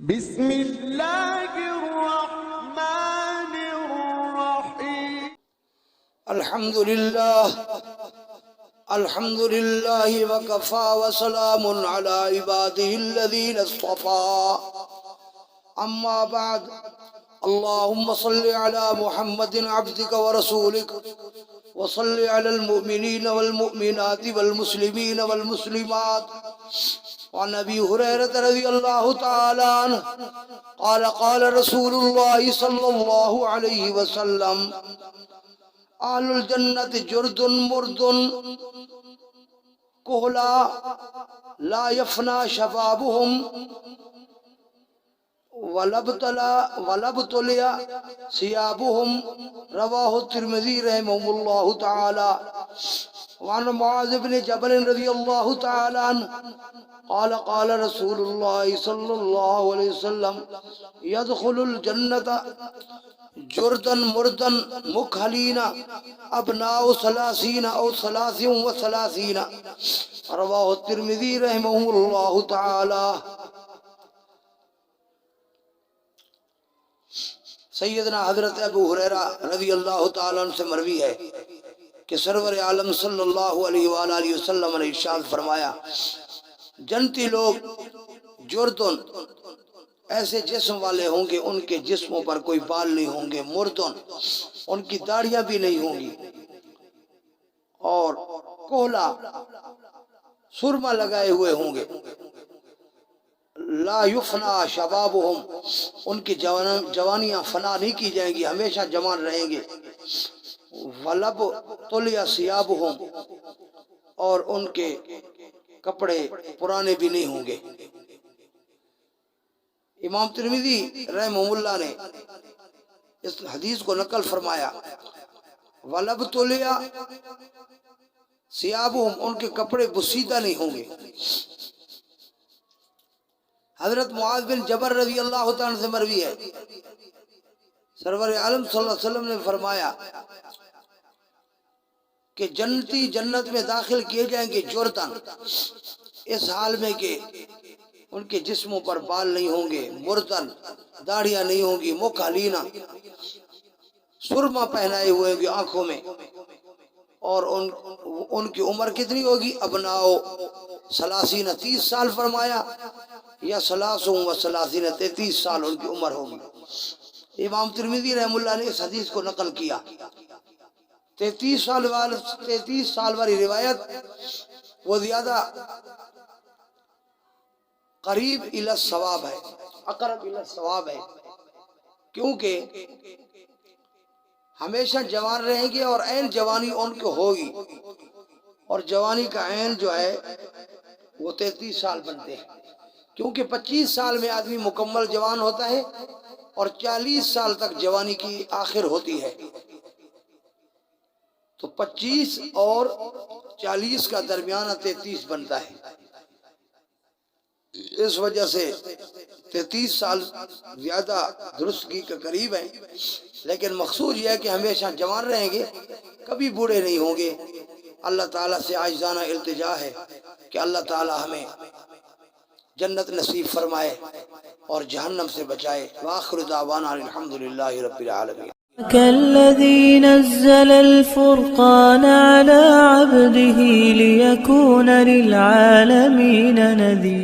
بسم اللہ الرحمن الرحیم الحمد للہ وکفا وسلام علی عباده الذین اصطفى اما بعد اللهم صل على محمد عبدك ورسولك وصل على المؤمنين والمؤمنات والمسلمين والمسلمات وعن ابي هريره رضي الله تعالى عنه قال قال رسول الله صلى الله عليه وسلم اهل الجنة جرد مرد كهلا لا يفنى شبابهم ولا ابتلي ثيابهم رواه الترمذي رحمه الله تعالى. وعن معاذ بن جبل رضي الله تعالى عنه قال قال رسول الله صلى الله عليه وسلم يدخل الجنة جردا مردا مكحلين ابناء 30 او 33 رواه الترمذي رحمه الله تعالى. سیدنا حضرت ابو ہریرہ رضی اللہ تعالیٰ عنہ سے مروی ہے کہ سرور عالم صلی اللہ علیہ وآلہ وسلم نے ارشاد فرمایا جنتی لوگ جردن ایسے جسم والے ہوں گے ان کے جسموں پر کوئی بال نہیں ہوں گے، مردن ان کی داڑیاں بھی نہیں ہوں گی، اور کوہلا سرما لگائے ہوئے ہوں گے، لا یفنا شبابہم ان کی جوانیاں فنا نہیں کی جائیں گی، ہمیشہ جوان رہیں گے، ولب طلیا ثیابہم اور ان کے کپڑے پرانے بھی نہیں ہوں گے. امام ترمذی رحمہ اللہ نے اس حدیث کو نقل فرمایا ولب طلیا ثیابہم ان کے کپڑے بسیدہ نہیں ہوں گے. حضرت معاذ بن جبل رضی اللہ تعالیٰ سے مروی ہے سرور عالم صلی اللہ علیہ وسلم نے فرمایا کہ جنتی جنت میں داخل کیے جائیں گے جردن اس حال میں کہ ان کے جسموں پر بال نہیں ہوں گے، مردن داڑیاں نہیں ہوں گی، مکحلینا سرما پہنائے ہوئے ہوں گے آنکھوں میں، اور ان کی عمر کتنی ہوگی؟ ابناؤ 30 سال فرمایا یا 33 سال ان کی عمر ہوگی. امام ترمذی رحمہ اللہ نے اس حدیث کو نقل کیا. 33 سال والی روایت وہ زیادہ قریب الی الصواب ہے، اقرب الی الصواب ہے، کیونکہ ہمیشہ جوان رہیں گے اور عین جوانی ان کو ہوگی، اور جوانی کا عین جو ہے وہ 33 سال بنتے ہیں، کیونکہ 25 سال میں آدمی مکمل جوان ہوتا ہے اور 40 سال تک جوانی کی آخر ہوتی ہے، تو 25 اور 40 کا درمیانہ 33 بنتا ہے. اس وجہ سے 33 سال زیادہ درستگی کے قریب ہے، لیکن مقصود یہ ہے کہ ہمیشہ جوان رہیں گے، کبھی بوڑھے نہیں ہوں گے. اللہ تعالیٰ سے عاجزانہ التجا ہے کہ اللہ تعالیٰ ہمیں جنت نصیب فرمائے اور جہنم سے بچائے. وآخر دعوانا الحمدللہ رب العالمین. كالذي نزل الفرقان على عبده ليكون للعالمين نذيرا